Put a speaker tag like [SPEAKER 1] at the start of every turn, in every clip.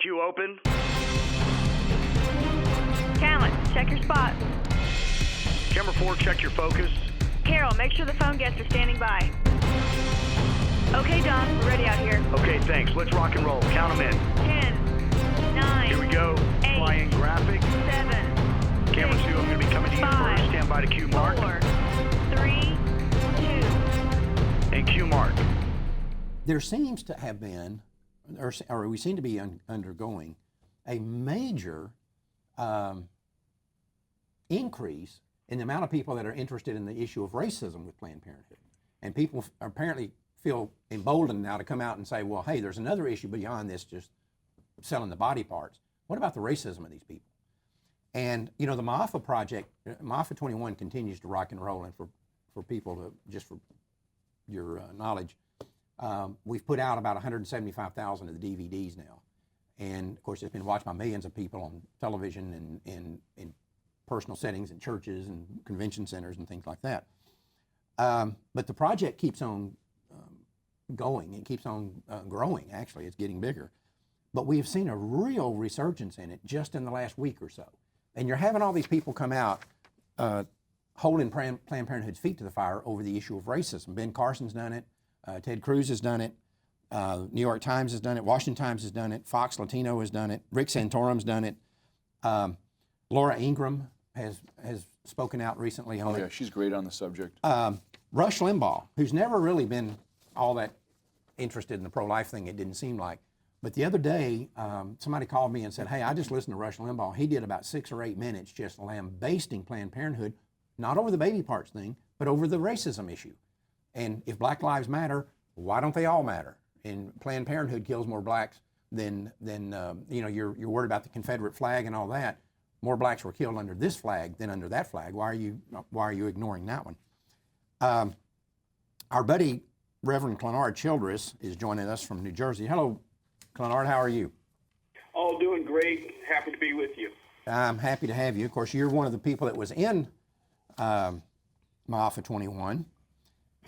[SPEAKER 1] Q open.
[SPEAKER 2] Talent, check your spot.
[SPEAKER 1] Camera 4, check your focus.
[SPEAKER 2] Carol, make sure the phone guests are standing by. Okay, Don, we're ready out here.
[SPEAKER 1] Okay, thanks. Let's rock and roll. Count them in.
[SPEAKER 2] 10, 9,
[SPEAKER 1] Here we go.
[SPEAKER 2] 8,
[SPEAKER 1] Flying graphic.
[SPEAKER 2] 7,
[SPEAKER 1] Camera 2, I'm going to be coming to you
[SPEAKER 2] 5,
[SPEAKER 1] first. Stand by to Q mark.
[SPEAKER 2] 4, 3, 2.
[SPEAKER 1] And Q mark.
[SPEAKER 3] There seems to have been, or we seem to be undergoing, a major increase in the amount of people that are interested in the issue of racism with Planned Parenthood. And people apparently feel emboldened now to come out and say, well, hey, there's another issue beyond this just selling the body parts. What about the racism of these people? And, you know, the Maafa project, Maafa 21 continues to rock and roll. And for people to, just for your knowledge, we've put out about 175,000 of the DVDs now. And of course, it's been watched by millions of people on television and in personal settings in churches and convention centers and things like that. But the project keeps on going. It keeps on growing, actually. It's getting bigger. But we have seen a real resurgence in it just in the last week or so. And you're having all these people come out holding Planned Parenthood's feet to the fire over the issue of racism. Ben Carson's done it. Ted Cruz has done it. New York Times has done it. Washington Times has done it. Fox Latino has done it. Rick Santorum's done it. Laura Ingraham has spoken out recently on it.
[SPEAKER 4] Yeah, she's great on the subject.
[SPEAKER 3] Rush Limbaugh, who's never really been all that interested in the pro-life thing, it didn't seem like. But the other day, somebody called me and said, hey, I just listened to Rush Limbaugh. He did about 6 or 8 minutes just lambasting Planned Parenthood, not over the baby parts thing, but over the racism issue. And if Black Lives Matter, why don't they all matter? And Planned Parenthood kills more blacks than you know, you're worried about the Confederate flag and all that. More blacks were killed under this flag than under that flag. Why are you ignoring that one? Our buddy, Reverend Clenard Childress, is joining us from New Jersey. Hello, Clenard, how are you?
[SPEAKER 5] Oh, doing great. Happy to be with you.
[SPEAKER 3] I'm happy to have you. Of course, you're one of the people that was in Maafa 21,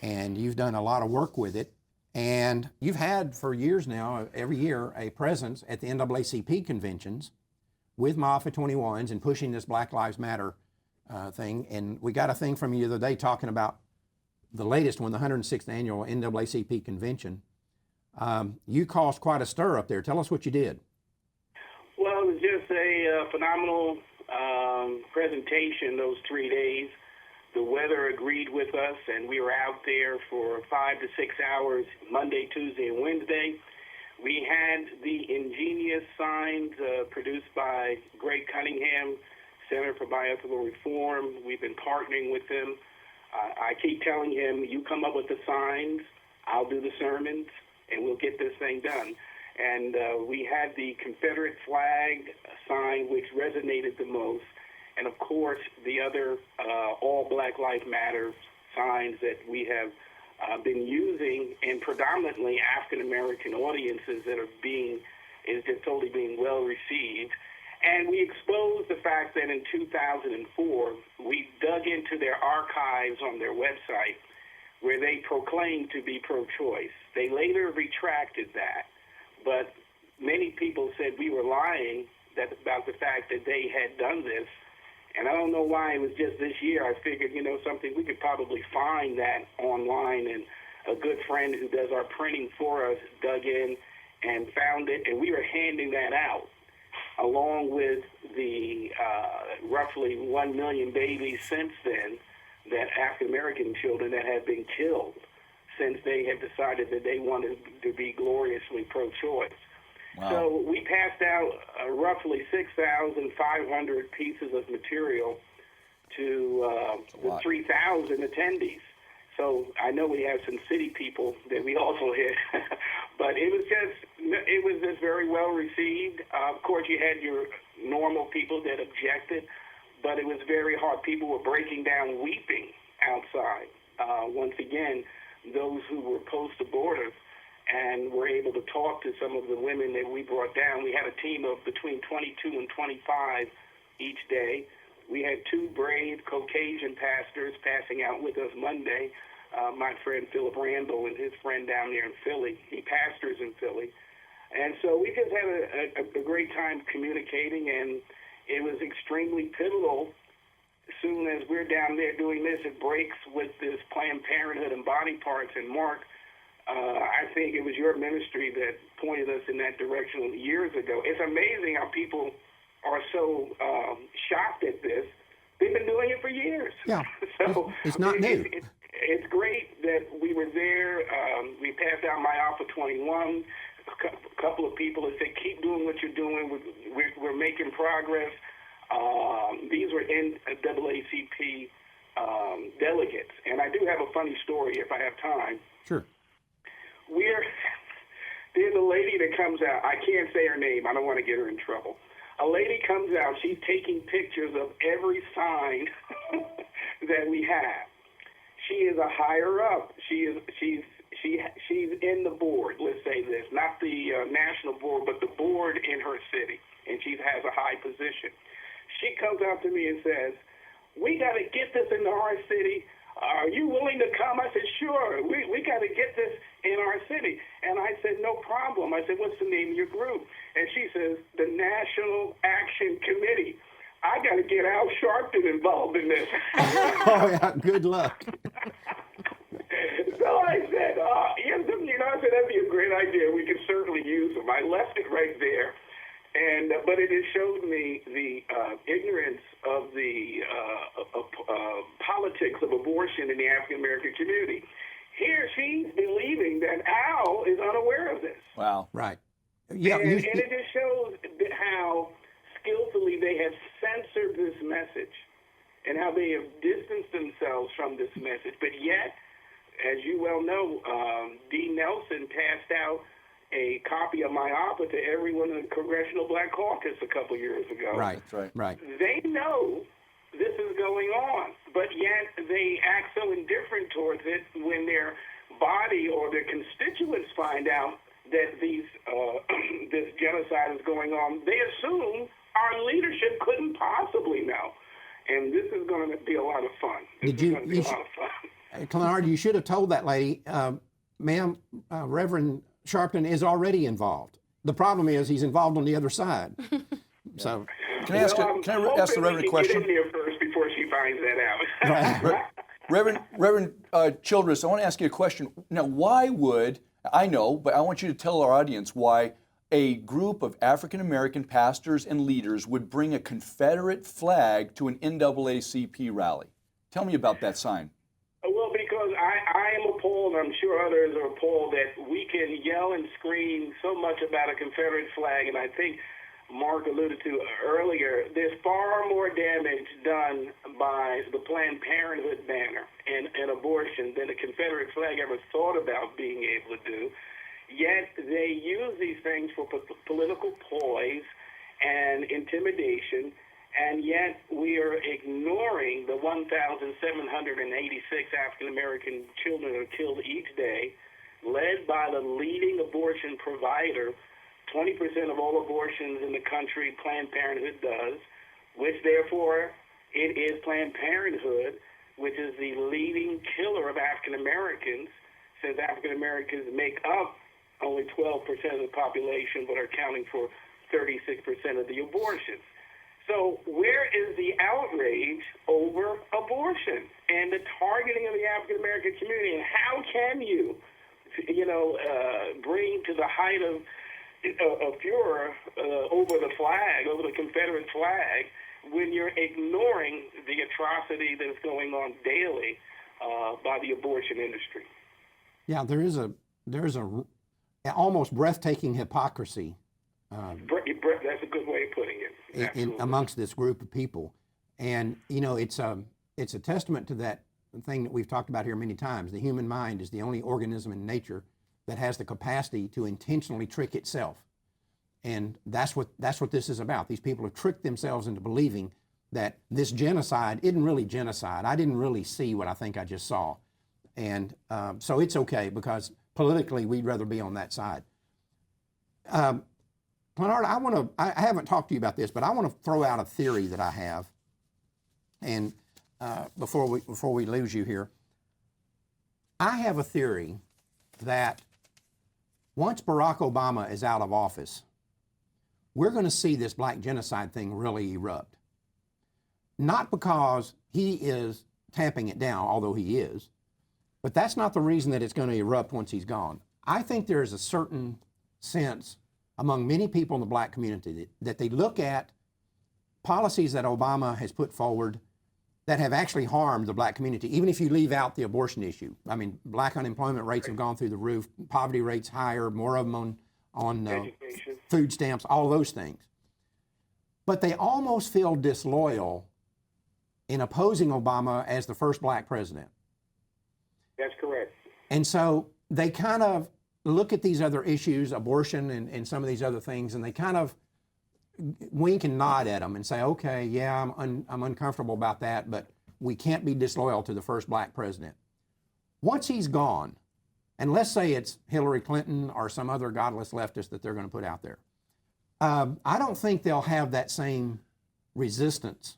[SPEAKER 3] and you've done a lot of work with it. And you've had for years now, every year, a presence at the NAACP conventions with Maafa 21s and pushing this Black Lives Matter thing. And we got a thing from you the other day talking about the latest one, the 106th annual NAACP convention. You caused quite a stir up there. Tell us what you did.
[SPEAKER 5] Well, it was just a phenomenal presentation those 3 days. The weather agreed with us, and we were out there for 5 to 6 hours, Monday, Tuesday, and Wednesday. We had the ingenious signs produced by Greg Cunningham, Center for Bioethical Reform. We've been partnering with them. I keep telling him, you come up with the signs, I'll do the sermons, and we'll get this thing done. And we had the Confederate flag sign, which resonated the most. And of course, the other all Black Lives Matter signs that we have been using in predominantly African-American audiences that is just totally being well received. And we exposed the fact that in 2004, we dug into their archives on their website where they proclaimed to be pro-choice. They later retracted that, but many people said we were lying about the fact that they had done this. And I don't know why it was just this year. I figured, you know, something we could probably find that online, and a good friend who does our printing for us dug in and found it, and we were handing that out along with the roughly 1 million babies since then, that African-American children that have been killed since they have decided that they wanted to be gloriously pro-choice.
[SPEAKER 4] Wow.
[SPEAKER 5] So we passed out roughly 6,500 pieces of material to the 3,000 attendees. So I know we have some city people that we also hit, but it was just very well received. Of course, you had your normal people that objected, but it was very hard. People were breaking down, weeping outside. Once again, those who were post-abortive and were able to talk to some of the women that we brought down. We had a team of between 22 and 25 each day. We had 2 brave Caucasian pastors passing out with us Monday. My friend Philip Randall and his friend down there in Philly. He pastors in Philly. And so we just had a great time communicating, and it was extremely pivotal. As soon as we're down there doing this, it breaks with this Planned Parenthood and body parts. And Mark, I think it was your ministry that pointed us in that direction years ago. It's amazing how people are so shocked at this. They've been doing it for years.
[SPEAKER 3] Yeah,
[SPEAKER 5] So
[SPEAKER 3] it's not new.
[SPEAKER 5] It's great that we were there. We passed out Maafa 21. A couple of people that said, keep doing what you're doing. We're making progress. These were NAACP delegates. And I do have a funny story if I have time.
[SPEAKER 3] Sure.
[SPEAKER 5] There's a lady that comes out. I can't say her name. I don't want to get her in trouble. A lady comes out. She's taking pictures of every sign that we have. She is a higher up. She's in the board. Let's say this, not the national board, but the board in her city, and she has a high position. She comes out to me and says, "We got to get this into our city. Are you willing to come?" I said, "Sure. We got to get this in our city." And I said, "No problem." I said, "What's the name of your group?" And she says, "The National Action Committee." I got to get Al Sharpton involved in this.
[SPEAKER 3] Oh, yeah, good luck.
[SPEAKER 5] So I said, I said, that'd be a great idea. We could certainly use them. I left it right there. But it has showed me the ignorance of the politics of abortion in the African American community. Here, she's believing that Al is unaware of this.
[SPEAKER 4] Wow.
[SPEAKER 3] Right. Yeah.
[SPEAKER 5] And it just shows how skillfully they have censored this message and how they have distanced themselves from this message. But yet, as you well know, D. Nelson passed out a copy of Maafa to everyone in the Congressional Black Caucus a couple years ago.
[SPEAKER 3] Right.
[SPEAKER 4] That's right.
[SPEAKER 3] Right.
[SPEAKER 5] They know this is going on, but yet they act so indifferent towards it when their body or their constituents find out that this genocide is going on. They assume our leadership couldn't possibly know. And this is going to be a lot of fun.
[SPEAKER 3] Clenard, you should have told that lady, ma'am, Reverend Sharpton is already involved. The problem is he's involved on the other side. So,
[SPEAKER 4] Can I ask the Reverend a question?
[SPEAKER 5] Get in there first before she finds that out.
[SPEAKER 4] Reverend Childress, I want to ask you a question. Now, why would, I know, but I want you to tell our audience why a group of African American pastors and leaders would bring a Confederate flag to an NAACP rally. Tell me about that sign.
[SPEAKER 5] Well, because I am appalled, I'm sure others are appalled, that we can yell and scream so much about a Confederate flag, and I think Mark alluded to earlier, there's far more damage done by the Planned Parenthood banner and abortion than the Confederate flag ever thought about being able to do. Yet they use these things for political ploys and intimidation, and yet we are ignoring the 1,786 African-American children that are killed each day, led by the leading abortion provider. 20% of all abortions in the country, Planned Parenthood does, which therefore it is Planned Parenthood, which is the leading killer of African Americans, since African Americans make up only 12% of the population, but are accounting for 36% of the abortions. So where is the outrage over abortion and the targeting of the African American community? And how can you bring to the height of furor over the flag, over the Confederate flag, when you're ignoring the atrocity that's going on daily by the abortion industry?
[SPEAKER 3] Yeah, there is a almost breathtaking hypocrisy.
[SPEAKER 5] That's a good way of putting it.
[SPEAKER 3] Amongst this group of people, and it's a testament to that thing that we've talked about here many times. The human mind is the only organism in nature that has the capacity to intentionally trick itself, and that's what this is about. These people have tricked themselves into believing that this genocide isn't really genocide. I didn't really see what I think I just saw, and so it's okay because politically we'd rather be on that side. Clenard, I haven't talked to you about this, but I want to throw out a theory that I have, and before we lose you here, I have a theory that once Barack Obama is out of office, we're going to see this black genocide thing really erupt. Not because he is tamping it down, although he is, but that's not the reason that it's going to erupt once he's gone. I think there is a certain sense among many people in the black community that they look at policies that Obama has put forward that have actually harmed the black community, even if you leave out the abortion issue. I mean, black unemployment rates have gone through the roof, poverty rates higher, more of them on food stamps, all those things. But they almost feel disloyal in opposing Obama as the first black president.
[SPEAKER 5] That's correct.
[SPEAKER 3] And so they kind of look at these other issues, abortion and some of these other things, and they kind of wink and nod at them and say, okay, yeah, I'm uncomfortable about that, but we can't be disloyal to the first black president. Once he's gone, and let's say it's Hillary Clinton or some other godless leftist that they're going to put out there, I don't think they'll have that same resistance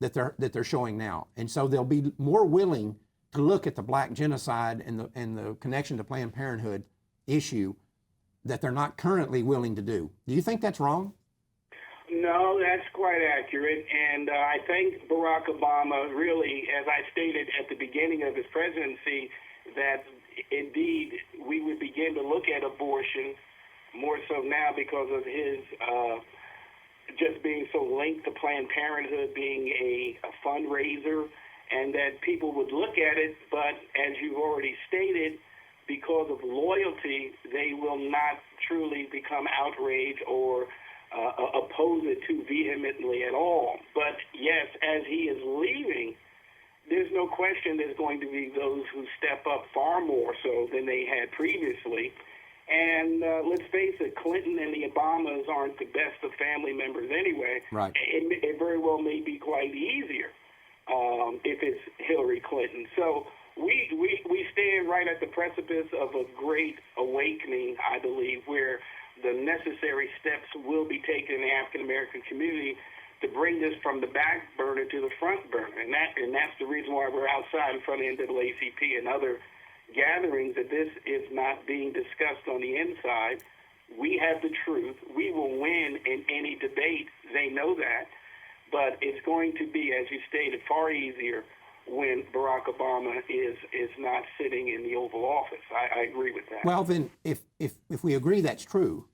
[SPEAKER 3] that they're showing now. And so they'll be more willing to look at the black genocide and the connection to Planned Parenthood issue that they're not currently willing to do. Do you think that's wrong?
[SPEAKER 5] No, that's quite accurate. And I think Barack Obama really, as I stated at the beginning of his presidency, that indeed we would begin to look at abortion more so now because of his just being so linked to Planned Parenthood being a fundraiser, and that people would look at it, but as you've already stated, because of loyalty, they will not truly become outraged or oppose it too vehemently at all. But yes, as he is leaving, there's no question there's going to be those who step up far more so than they had previously. And let's face it, Clinton and the Obamas aren't the best of family members anyway.
[SPEAKER 3] Right.
[SPEAKER 5] It very well may be quite easier if it's Hillary Clinton. So we stand right at the precipice of a great awakening, I believe, where the necessary steps will be taken in the African American community to bring this from the back burner to the front burner. And that's the reason why we're outside in front of NAACP and other gatherings, that this is not being discussed on the inside. We have the truth. We will win in any debate. They know that. But it's going to be, as you stated, far easier when Barack Obama is not sitting in the Oval Office. I agree with that.
[SPEAKER 3] Well, then, if we agree that's true,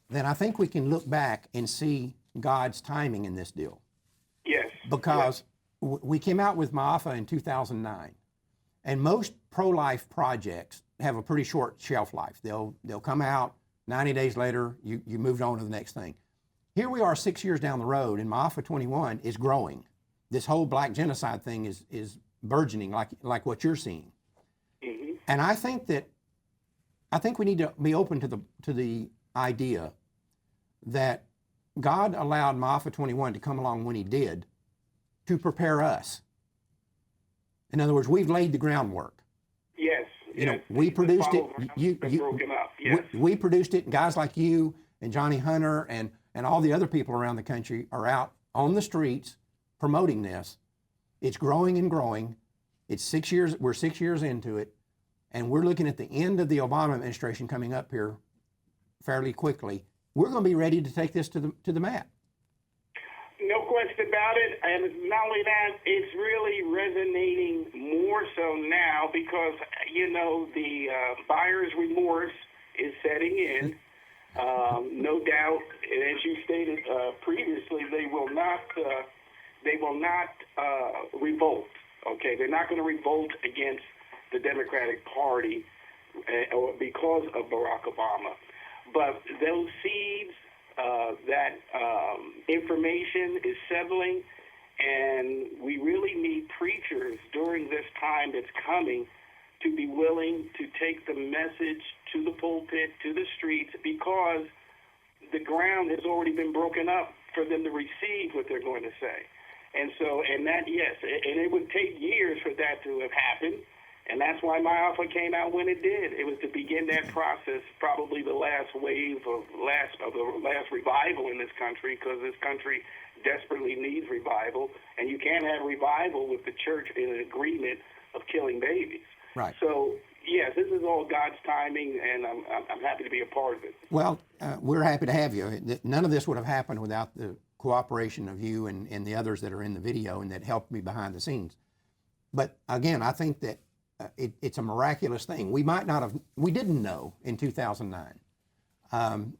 [SPEAKER 3] then I think we can look back and see God's timing in this deal.
[SPEAKER 5] Yes.
[SPEAKER 3] Because we came out with Maafa in 2009, and most pro-life projects have a pretty short shelf life. They'll come out 90 days later, you moved on to the next thing. Here we are 6 years down the road, and Maafa 21 is growing. This whole black genocide thing is burgeoning like what you're seeing.
[SPEAKER 5] Mm-hmm.
[SPEAKER 3] And I think we need to be open to the idea that God allowed Maafa 21 to come along when he did to prepare us. In other words, we've laid the groundwork.
[SPEAKER 5] Yes.
[SPEAKER 3] You know, we produced it.
[SPEAKER 5] Broken up. Yes.
[SPEAKER 3] We produced it. Guys like you and Johnny Hunter and all the other people around the country are out on the streets promoting this. It's growing and growing. It's 6 years. We're 6 years into it, and we're looking at the end of the Obama administration coming up here fairly quickly. We're going to be ready to take this to the mat.
[SPEAKER 5] No question about it. And not only that, it's really resonating more so now because, you know, the buyer's remorse is setting in. No doubt, and as you stated previously, they will not revolt. Okay, they're not going to revolt against the Democratic Party or because of Barack Obama. But those seeds, that information is settling, and we really need preachers during this time that's coming to be willing to take the message to the pulpit, to the streets, because the ground has already been broken up for them to receive what they're going to say. And so, and that, yes, and it would take years for that to have happened. And that's why Maafa came out when it did. It was to begin that process, probably the last wave of the last revival in this country, because this country desperately needs revival. And you can't have revival with the church in an agreement of killing babies.
[SPEAKER 3] Right.
[SPEAKER 5] So yes, this is all God's timing, and I'm happy to be a part of it.
[SPEAKER 3] Well, we're happy to have you. None of this would have happened without the cooperation of you and the others that are in the video and that helped me behind the scenes. But again, I think that it's a miraculous thing. We didn't know in 2009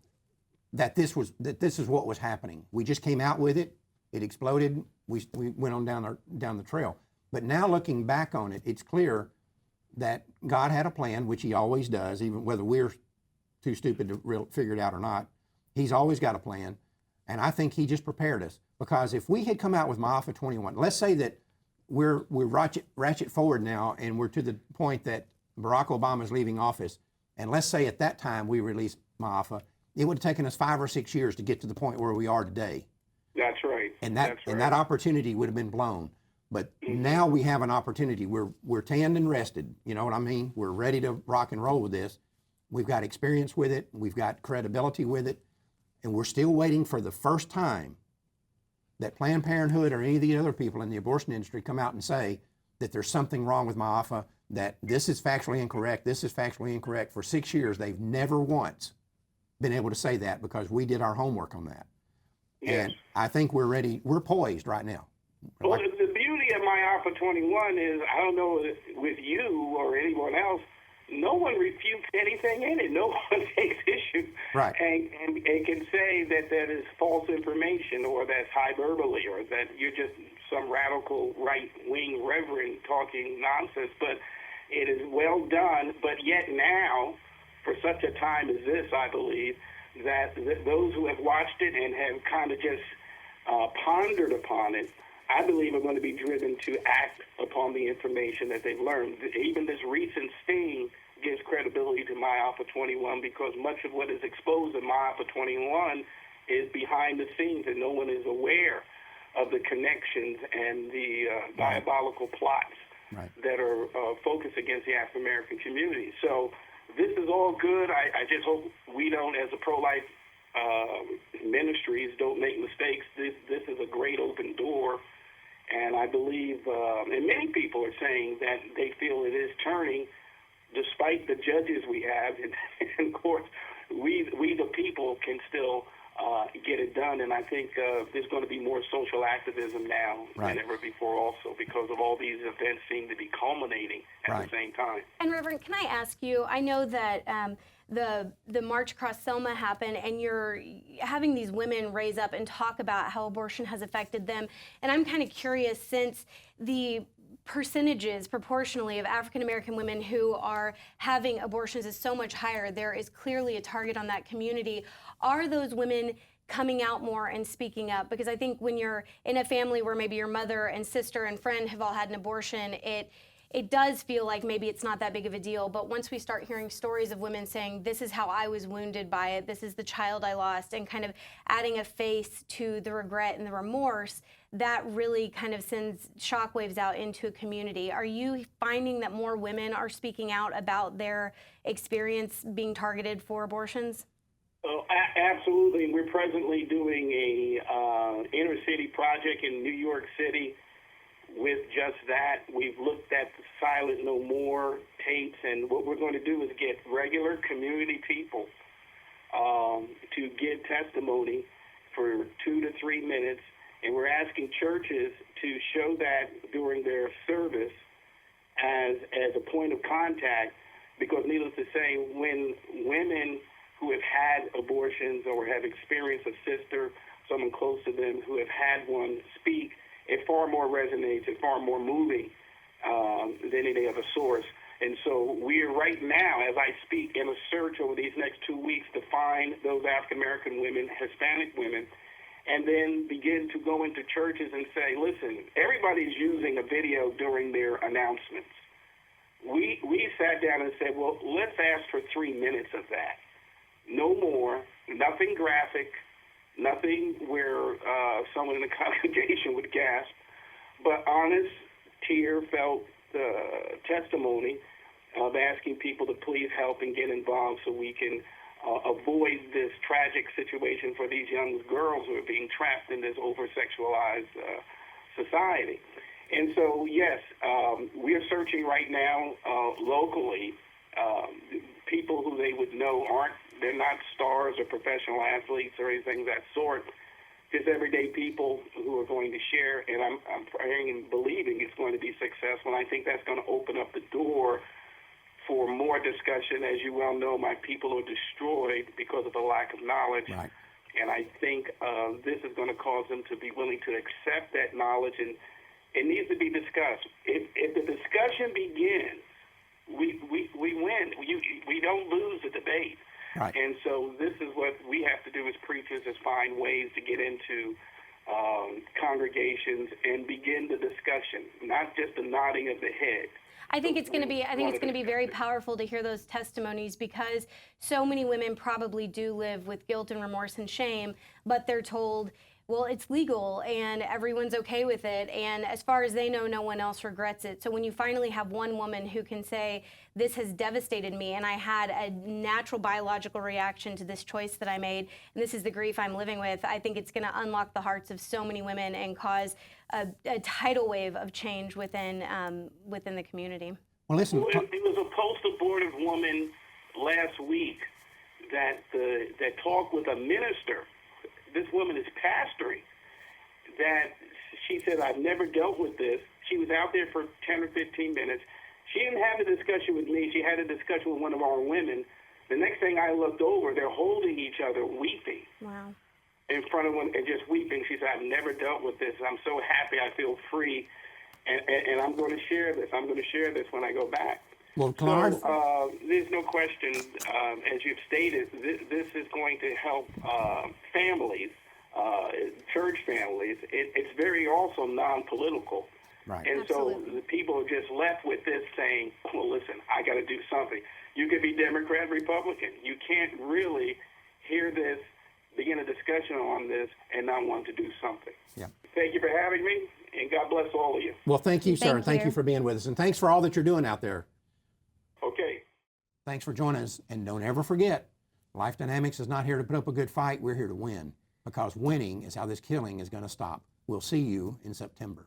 [SPEAKER 3] that this is what was happening. We just came out with it. It exploded. We went on down the trail. But now looking back on it, it's clear that God had a plan, which He always does, even whether we're too stupid to figure it out or not. He's always got a plan, and I think He just prepared us. Because if we had come out with Maafa 21, let's say that we're ratchet forward now, and we're to the point that Barack Obama is leaving office, and let's say at that time we released Maafa, it would have taken us 5 or 6 years to get to the point where we are today.
[SPEAKER 5] That's right.
[SPEAKER 3] And that opportunity would have been blown. But now we have an opportunity. We're tanned and rested. You know what I mean? We're ready to rock and roll with this. We've got experience with it. We've got credibility with it. And we're still waiting for the first time that Planned Parenthood or any of the other people in the abortion industry come out and say that there's something wrong with Maafa, that this is factually incorrect, this is factually incorrect. For 6 years, they've never once been able to say that because we did our homework on that.
[SPEAKER 5] Yes.
[SPEAKER 3] And I think we're ready. We're poised right now.
[SPEAKER 5] Well, the beauty of Maafa 21 is, I don't know with you or anyone else, no one refutes anything in it. No one takes issue
[SPEAKER 3] Right.
[SPEAKER 5] and can say that that is false information or that's hyperbole or that you're just some radical right-wing reverend talking nonsense. But it is well done. But yet now, for such a time as this, I believe, that those who have watched it and have kind of just pondered upon it, I believe are going to be driven to act upon the information that they've learned. Even this recent sting gives credibility to Maafa 21 because much of what is exposed in Maafa 21 is behind the scenes and no one is aware of the connections and the diabolical plots that are focused against the African American community. So this is all good. I just hope we don't, as a pro-life ministries, don't make mistakes. This is a great open door. And I believe, and many people are saying that they feel it is turning, despite the judges we have. And of course, we the people can still get it done. And I think there's going to be more social activism now than ever before also because of all these events seem to be culminating at the same time.
[SPEAKER 6] And Reverend, can I ask you, I know that the March Across Selma happened, and you're having these women raise up and talk about how abortion has affected them. And I'm kind of curious, since the percentages proportionally of African American women who are having abortions is so much higher, there is clearly a target on that community. Are those women coming out more and speaking up? Because I think when you're in a family where maybe your mother and sister and friend have all had an abortion, it does feel like maybe it's not that big of a deal. But once we start hearing stories of women saying, this is how I was wounded by it, this is the child I lost, and kind of adding a face to the regret and the remorse, that really kind of sends shockwaves out into a community. Are you finding that more women are speaking out about their experience being targeted for abortions?
[SPEAKER 5] Oh, absolutely. We're presently doing a inner city project in New York City with just that. We've looked at the Silent No More tapes, and what we're going to do is get regular community people to give testimony for 2 to 3 minutes, and we're asking churches to show that during their service as a point of contact, because needless to say, when women who have had abortions or have experienced a sister, someone close to them who have had one speak, it far more resonates, it's far more moving than any other source. And so we are right now, as I speak, in a search over these next 2 weeks to find those African-American women, Hispanic women, and then begin to go into churches and say, listen, everybody's using a video during their announcements. We sat down and said, well, let's ask for 3 minutes of that. No more, nothing graphic, nothing where someone in the congregation would gasp, but honest, tear-felt testimony of asking people to please help and get involved so we can avoid this tragic situation for these young girls who are being trapped in this over-sexualized society. And so, yes, we are searching right now locally people who they would know they're not stars or professional athletes or anything of that sort. Just everyday people who are going to share, and I'm praying and believing it's going to be successful. And I think that's going to open up the door for more discussion. As you well know, my people are destroyed because of the lack of knowledge.
[SPEAKER 3] Right.
[SPEAKER 5] And I think this is going to cause them to be willing to accept that knowledge, and it needs to be discussed. If the discussion begins, we win. We don't lose the debate.
[SPEAKER 3] Right.
[SPEAKER 5] And so this is what we have to do as preachers, is find ways to get into congregations and begin the discussion, not just the nodding of the head.
[SPEAKER 6] I think it's going to be very powerful to hear those testimonies, because so many women probably do live with guilt and remorse and shame, but they're told, well, it's legal and everyone's okay with it, and as far as they know, no one else regrets it. So when you finally have one woman who can say, this has devastated me, and I had a natural biological reaction to this choice that I made, and this is the grief I'm living with, I think it's going to unlock the hearts of so many women and cause a tidal wave of change within the community.
[SPEAKER 3] Well, listen.
[SPEAKER 5] Well, it was a post-abortive woman last week that talked with a minister. This woman is pastoring, that she said, I've never dealt with this. She was out there for 10 or 15 minutes. She didn't have a discussion with me. She had a discussion with one of our women. The next thing I looked over, they're holding each other, weeping.
[SPEAKER 6] Wow.
[SPEAKER 5] In front of one, and just weeping. She said, I've never dealt with this. I'm so happy. I feel free. And I'm going to share this. I'm going to share this when I go back.
[SPEAKER 3] Well, Clenard,
[SPEAKER 5] So there's no question, as you've stated, this is going to help families, church families. It's very also non-political.
[SPEAKER 3] right.
[SPEAKER 5] And
[SPEAKER 6] Absolutely.
[SPEAKER 5] so the people are just left with this saying, well, listen, I got to do something. You could be Democrat, Republican. You can't really hear this, begin a discussion on this, and not want to do something.
[SPEAKER 3] Yeah.
[SPEAKER 5] Thank you for having me, and God bless all of you.
[SPEAKER 3] Well, thank you, sir,
[SPEAKER 6] Thank
[SPEAKER 3] and thank you
[SPEAKER 6] you.
[SPEAKER 3] for being with us, and thanks for all that you're doing out there.
[SPEAKER 5] Okay.
[SPEAKER 3] Thanks for joining us, and don't ever forget, Life Dynamics is not here to put up a good fight. We're here to win, because winning is how this killing is going to stop. We'll see you in September.